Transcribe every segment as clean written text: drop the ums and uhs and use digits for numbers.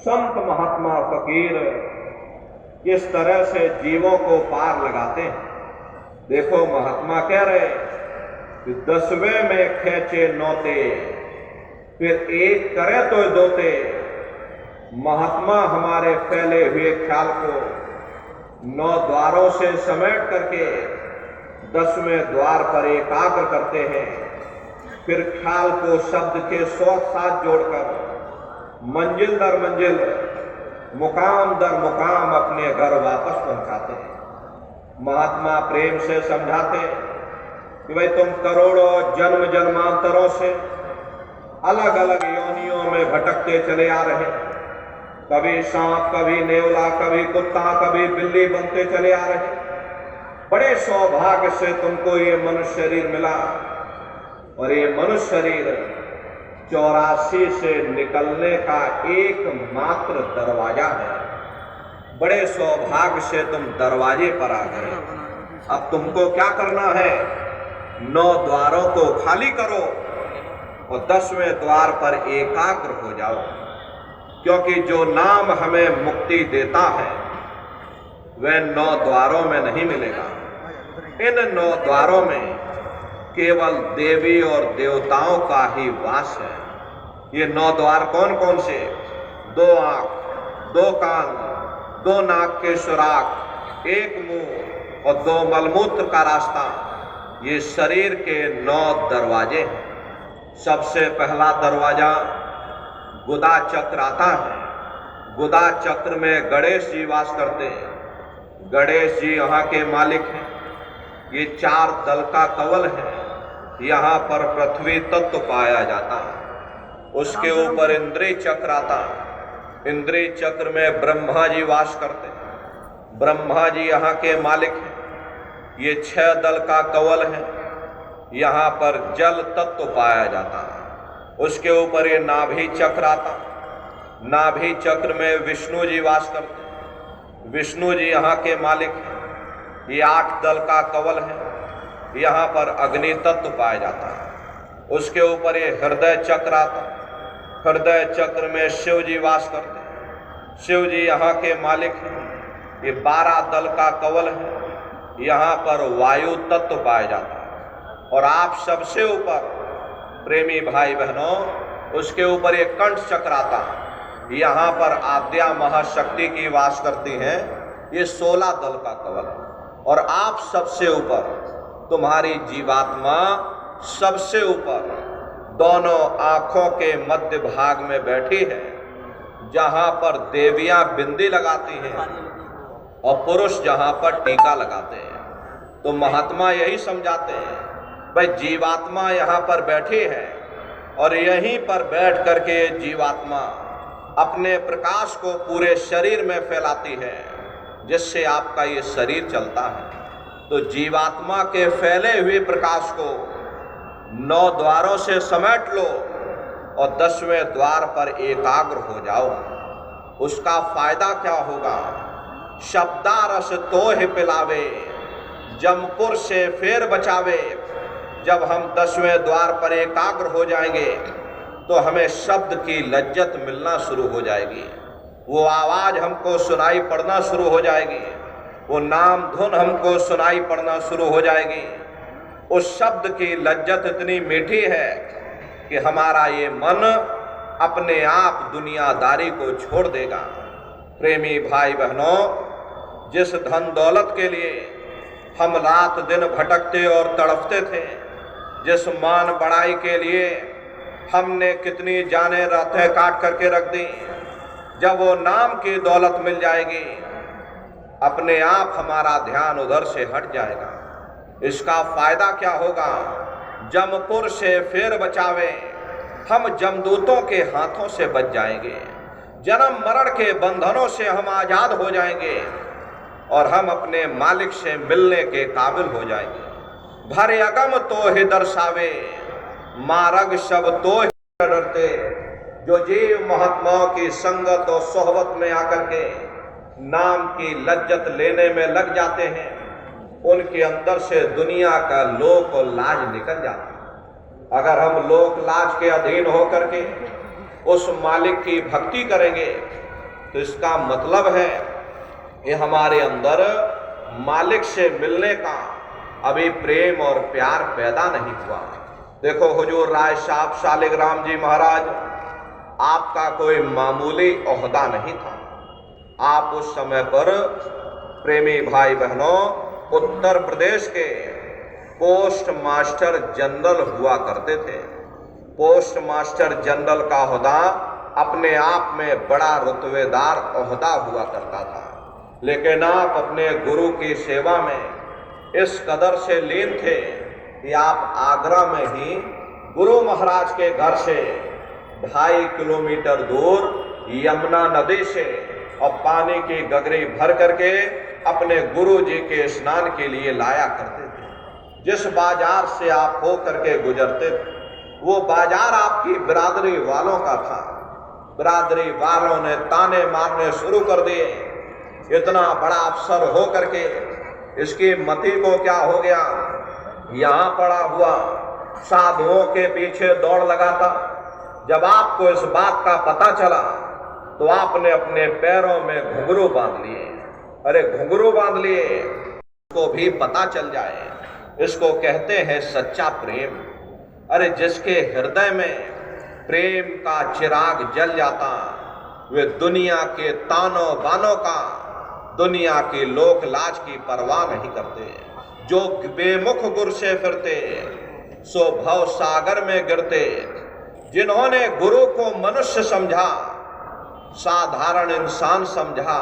संत महात्मा फकीर किस तरह से जीवों को पार लगाते हैं। देखो महात्मा कह रहे कि 10वें में खेचे नौते, फिर एक करे तो दोते। महात्मा हमारे फैले हुए ख्याल को 9 द्वारों से समेट करके 10वें द्वार पर एकाग्र करते हैं। फिर ख्याल को शब्द के 100 साथ जोड़कर मंजिल दर मंजिल, मुकाम दर मुकाम अपने घर वापस पहुंचाते हैं। महात्मा प्रेम से समझाते कि भाई तुम करोड़ों जन्म जन्मांतरों से अलग अलग योनियों में भटकते चले आ रहे। कभी सांप, कभी नेवला, कभी कुत्ता, कभी बिल्ली बनते चले आ रहे। बड़े सौभाग्य से तुमको ये मनुष्य शरीर मिला, और ये मनुष्य शरीर 84 से निकलने का एकमात्र दरवाजा है। बड़े सौभाग्य से तुम दरवाजे पर आ गए। अब तुमको क्या करना है? 9 द्वारों को खाली करो और 10वें द्वार पर एकाग्र हो जाओ, क्योंकि जो नाम हमें मुक्ति देता है वह 9 द्वारों में नहीं मिलेगा। इन 9 द्वारों में केवल देवी और देवताओं का ही वास है। ये 9 द्वार कौन कौन से? 2 आंख, 2 कान, 2 नाक के सुराख, 1 मुंह और 2 मलमूत्र का रास्ता। ये शरीर के 9 दरवाजे हैं। सबसे पहला दरवाजा गुदा चक्र आता है। गुदा चक्र में गणेश जी वास करते हैं। गणेश जी यहाँ के मालिक हैं। ये 4 दल का कवल है। यहाँ पर पृथ्वी तत्व पाया जाता है। उसके ऊपर इंद्रिय चक्र आता है। इंद्रिय चक्र में ब्रह्मा जी वास करते हैं। ब्रह्मा जी यहाँ के मालिक हैं। ये 6 दल का कवल है। यहाँ पर जल तत्व पाया जाता है। उसके ऊपर ये नाभि चक्र आता। नाभि चक्र में विष्णु जी वास करते हैं। विष्णु जी यहाँ के मालिक हैं। ये 8 दल का कवल है। यहाँ पर अग्नि तत्व पाया जाता है। उसके ऊपर ये हृदय चक्र आता। हृदय चक्र में शिव जी वास करते हैं। शिव जी यहाँ के मालिक हैं। ये 12 दल का कवल है। यहाँ पर वायु तत्व पाया जाता है। और आप सबसे ऊपर प्रेमी भाई बहनों, उसके ऊपर एक कंठ चक्र आता है। यहाँ पर आद्या महाशक्ति की वास करती हैं। ये 16 दल का कवल है। और आप सबसे ऊपर तुम्हारी जीवात्मा सबसे ऊपर दोनों आंखों के मध्य भाग में बैठी है, जहाँ पर देवियां बिंदी लगाती हैं और पुरुष जहाँ पर टीका लगाते हैं। तो महात्मा यही समझाते हैं, भाई जीवात्मा यहाँ पर बैठी है और यहीं पर बैठ करके जीवात्मा अपने प्रकाश को पूरे शरीर में फैलाती है, जिससे आपका ये शरीर चलता है। तो जीवात्मा के फैले हुए प्रकाश को 9 द्वारों से समेट लो और 10वें द्वार पर एकाग्र हो जाओ। उसका फायदा क्या होगा? शब्दारस तोह पिलावे, जमपुर से फेर बचावे। जब हम 10वें द्वार पर एकाग्र हो जाएंगे तो हमें शब्द की लज्जत मिलना शुरू हो जाएगी। वो आवाज हमको सुनाई पड़ना शुरू हो जाएगी। वो नाम धुन हमको सुनाई पड़ना शुरू हो जाएगी। उस शब्द की लज्जत इतनी मीठी है कि हमारा ये मन अपने आप दुनियादारी को छोड़ देगा। प्रेमी भाई बहनों, जिस धन दौलत के लिए हम रात दिन भटकते और तड़पते थे, जिस मान बढ़ाई के लिए हमने कितनी जाने रातें काट करके रख दी, जब वो नाम की दौलत मिल जाएगी, अपने आप हमारा ध्यान उधर से हट जाएगा। इसका फायदा क्या होगा? जमपुर से फेर बचावे, हम जमदूतों के हाथों से बच जाएंगे। जन्म मरण के बंधनों से हम आजाद हो जाएंगे और हम अपने मालिक से मिलने के काबिल हो जाएंगे। भर अगम तो ही दर्शावे, मार्ग शब तो ही डरते। जो जीव महात्माओं की संगत और सोहबत में आकर के नाम की लज्जत लेने में लग जाते हैं, उनके अंदर से दुनिया का लोक और लाज निकल जाता है। अगर हम लोक लाज के अधीन होकर के उस मालिक की भक्ति करेंगे तो इसका मतलब है ये हमारे अंदर मालिक से मिलने का अभी प्रेम और प्यार पैदा नहीं हुआ। देखो हुजूर राय साहब शालिग्राम जी महाराज, आपका कोई मामूली ओहदा नहीं था। आप उस समय पर प्रेमी भाई बहनों उत्तर प्रदेश के पोस्ट मास्टर जनरल हुआ करते थे। पोस्ट मास्टर जनरल का ओहदा अपने आप में बड़ा रुतबेदार ओहदा हुआ करता था, लेकिन आप अपने गुरु की सेवा में इस कदर से लीन थे कि आप आगरा में ही गुरु महाराज के घर से 2.5 किलोमीटर दूर यमुना नदी से और पानी की गगरी भर करके अपने गुरु जी के स्नान के लिए लाया करते थे। जिस बाजार से आप हो करके गुजरते थे वो बाजार आपकी बिरादरी वालों का था। बिरादरी वालों ने ताने मारने शुरू कर दिए, इतना बड़ा अफसर हो करके इसकी मति को क्या हो गया, यहाँ पड़ा हुआ साधुओं के पीछे दौड़ लगाता। जब आपको इस बात का पता चला तो आपने अपने पैरों में घुंघरू बांध लिए। अरे घुंघरू बांध लिए, इसको भी पता चल जाए। इसको कहते हैं सच्चा प्रेम। अरे जिसके हृदय में प्रेम का चिराग जल जाता, वे दुनिया के तानों बानों का, दुनिया की लोक लाज की परवाह नहीं करते। जो बेमुख गुर से फिरते सो भव सागर में गिरते। जिन्होंने गुरु को मनुष्य समझा, साधारण इंसान समझा,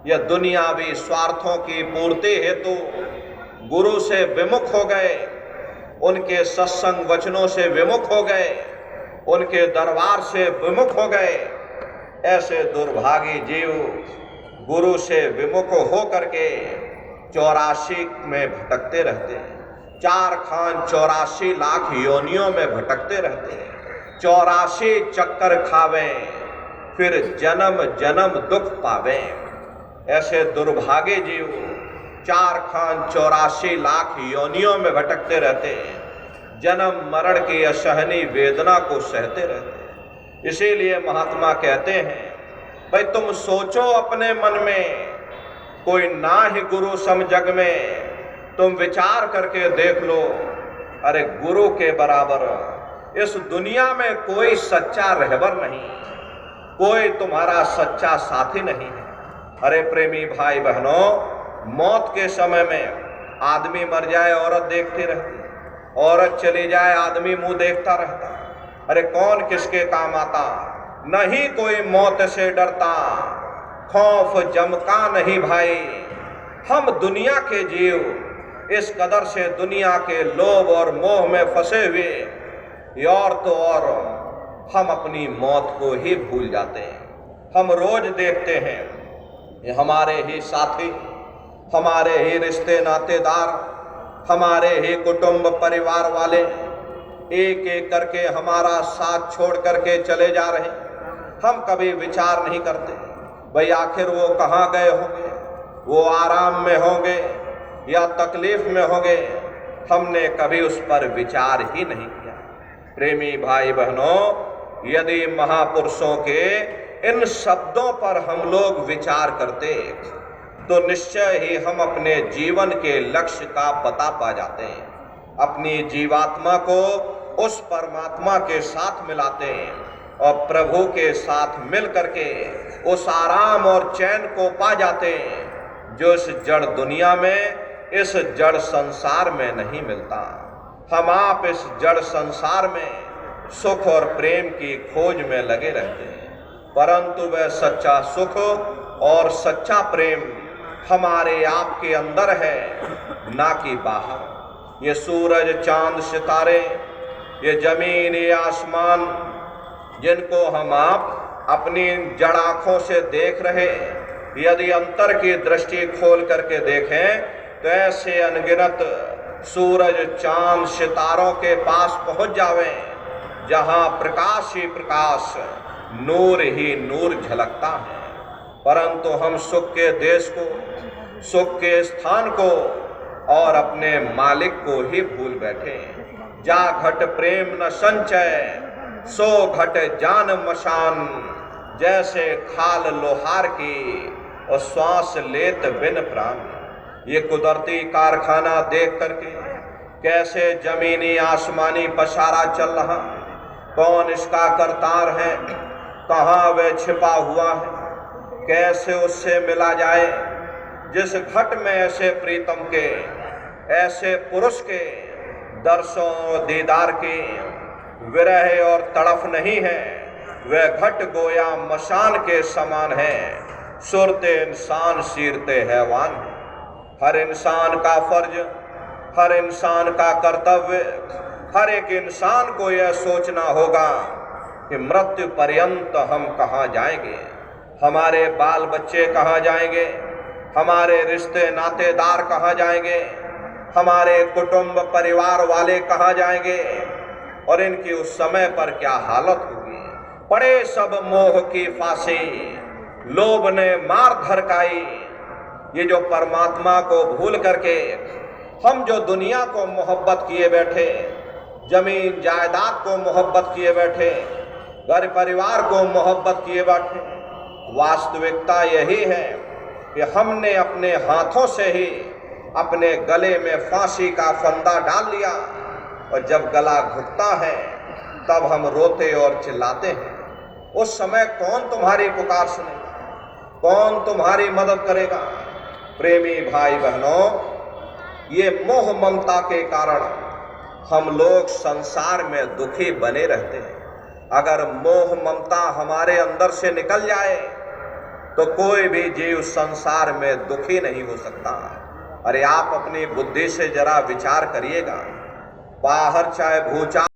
यह दुनियावी स्वार्थों की पूर्ति हेतु गुरु से विमुख हो गए, उनके सत्संग वचनों से विमुख हो गए, उनके दरबार से विमुख हो गए। ऐसे दुर्भागी जीव गुरु से विमुख हो करके 84 में भटकते रहते हैं। 4 खान 84 लाख योनियों में भटकते रहते हैं। 84 चक्कर खावे फिर जन्म जन्म दुख पावे। ऐसे दुर्भागे जीव 4 खान 84 लाख योनियों में भटकते रहते हैं, जन्म मरण की असहनीय वेदना को सहते रहते हैं। इसीलिए महात्मा कहते हैं, भाई तुम सोचो अपने मन में, कोई ना ही गुरु सम जग में, तुम विचार करके देख लो। अरे गुरु के बराबर इस दुनिया में कोई सच्चा रहबर नहीं, कोई तुम्हारा सच्चा साथी नहीं है। अरे प्रेमी भाई बहनों, मौत के समय में आदमी मर जाए औरत देखती रहती, औरत चली जाए आदमी मुंह देखता रहता। अरे कौन किसके काम आता, नहीं कोई मौत से डरता, खौफ जम का नहीं भाई। हम दुनिया के जीव इस कदर से दुनिया के लोभ और मोह में फंसे हुए, और तो और हम अपनी मौत को ही भूल जाते हैं। हम रोज देखते हैं ये हमारे ही साथी, हमारे ही रिश्ते नातेदार, हमारे ही कुटुंब परिवार वाले एक एक करके हमारा साथ छोड़ करके चले जा रहे हैं। हम कभी विचार नहीं करते भाई आखिर वो कहाँ गए होंगे, वो आराम में होंगे या तकलीफ में होंगे। हमने कभी उस पर विचार ही नहीं किया। प्रेमी भाई बहनों, यदि महापुरुषों के इन शब्दों पर हम लोग विचार करते तो निश्चय ही हम अपने जीवन के लक्ष्य का पता पा जाते हैं। अपनी जीवात्मा को उस परमात्मा के साथ मिलाते हैं और प्रभु के साथ मिल करके उस आराम और चैन को पा जाते हैं जो इस जड़ दुनिया में, इस जड़ संसार में नहीं मिलता। हम आप इस जड़ संसार में सुख और प्रेम की खोज में लगे रहते हैं, परंतु वह सच्चा सुख और सच्चा प्रेम हमारे आपके अंदर है, ना कि बाहर। ये सूरज चांद सितारे, ये जमीन ये आसमान, जिनको हम आप अपनी जड़ आंखों से देख रहे, यदि अंतर की दृष्टि खोल करके देखें तो ऐसे अनगिनत सूरज चांद सितारों के पास पहुंच जावे जहां प्रकाश ही प्रकाश, नूर ही नूर झलकता है। परंतु हम सुख के देश को, सुख के स्थान को और अपने मालिक को ही भूल बैठे। जा घट प्रेम न संचय, सो घट जान मशान, जैसे खाल लोहार की और श्वास लेत बिन प्राण। ये कुदरती कारखाना देख करके कैसे जमीनी आसमानी पसारा चल रहा, कौन इसका करतार है, कहाँ वह छिपा हुआ है, कैसे उससे मिला जाए। जिस घट में ऐसे प्रीतम के, ऐसे पुरुष के दर्शों और दीदार की विरह और तड़फ नहीं है, वह घट गोया मशान के समान है। सुरते इंसान सीरते हैवान। हर इंसान का फर्ज, हर इंसान का कर्तव्य, हर एक इंसान को यह सोचना होगा कि मृत्यु पर्यंत हम कहाँ जाएंगे, हमारे बाल बच्चे कहाँ जाएंगे, हमारे रिश्ते नातेदार कहाँ जाएंगे, हमारे कुटुंब परिवार वाले कहाँ जाएंगे, और इनकी उस समय पर क्या हालत होगी। पड़े सब मोह की फांसी, लोभ ने मार धरकाई। ये जो परमात्मा को भूल करके हम जो दुनिया को मोहब्बत किए बैठे, जमीन जायदाद को मोहब्बत किए बैठे, घर परिवार को मोहब्बत किए बैठे, वास्तविकता यही है कि हमने अपने हाथों से ही अपने गले में फांसी का फंदा डाल लिया, और जब गला घुटता है तब हम रोते और चिल्लाते हैं। उस समय कौन तुम्हारी पुकार सुनेगा, कौन तुम्हारी मदद करेगा। प्रेमी भाई बहनों, ये मोह ममता के कारण हम लोग संसार में दुखी बने रहते हैं। अगर मोह ममता हमारे अंदर से निकल जाए तो कोई भी जीव संसार में दुखी नहीं हो सकता। अरे आप अपनी बुद्धि से जरा विचार करिएगा, बाहर चाहे भूचाल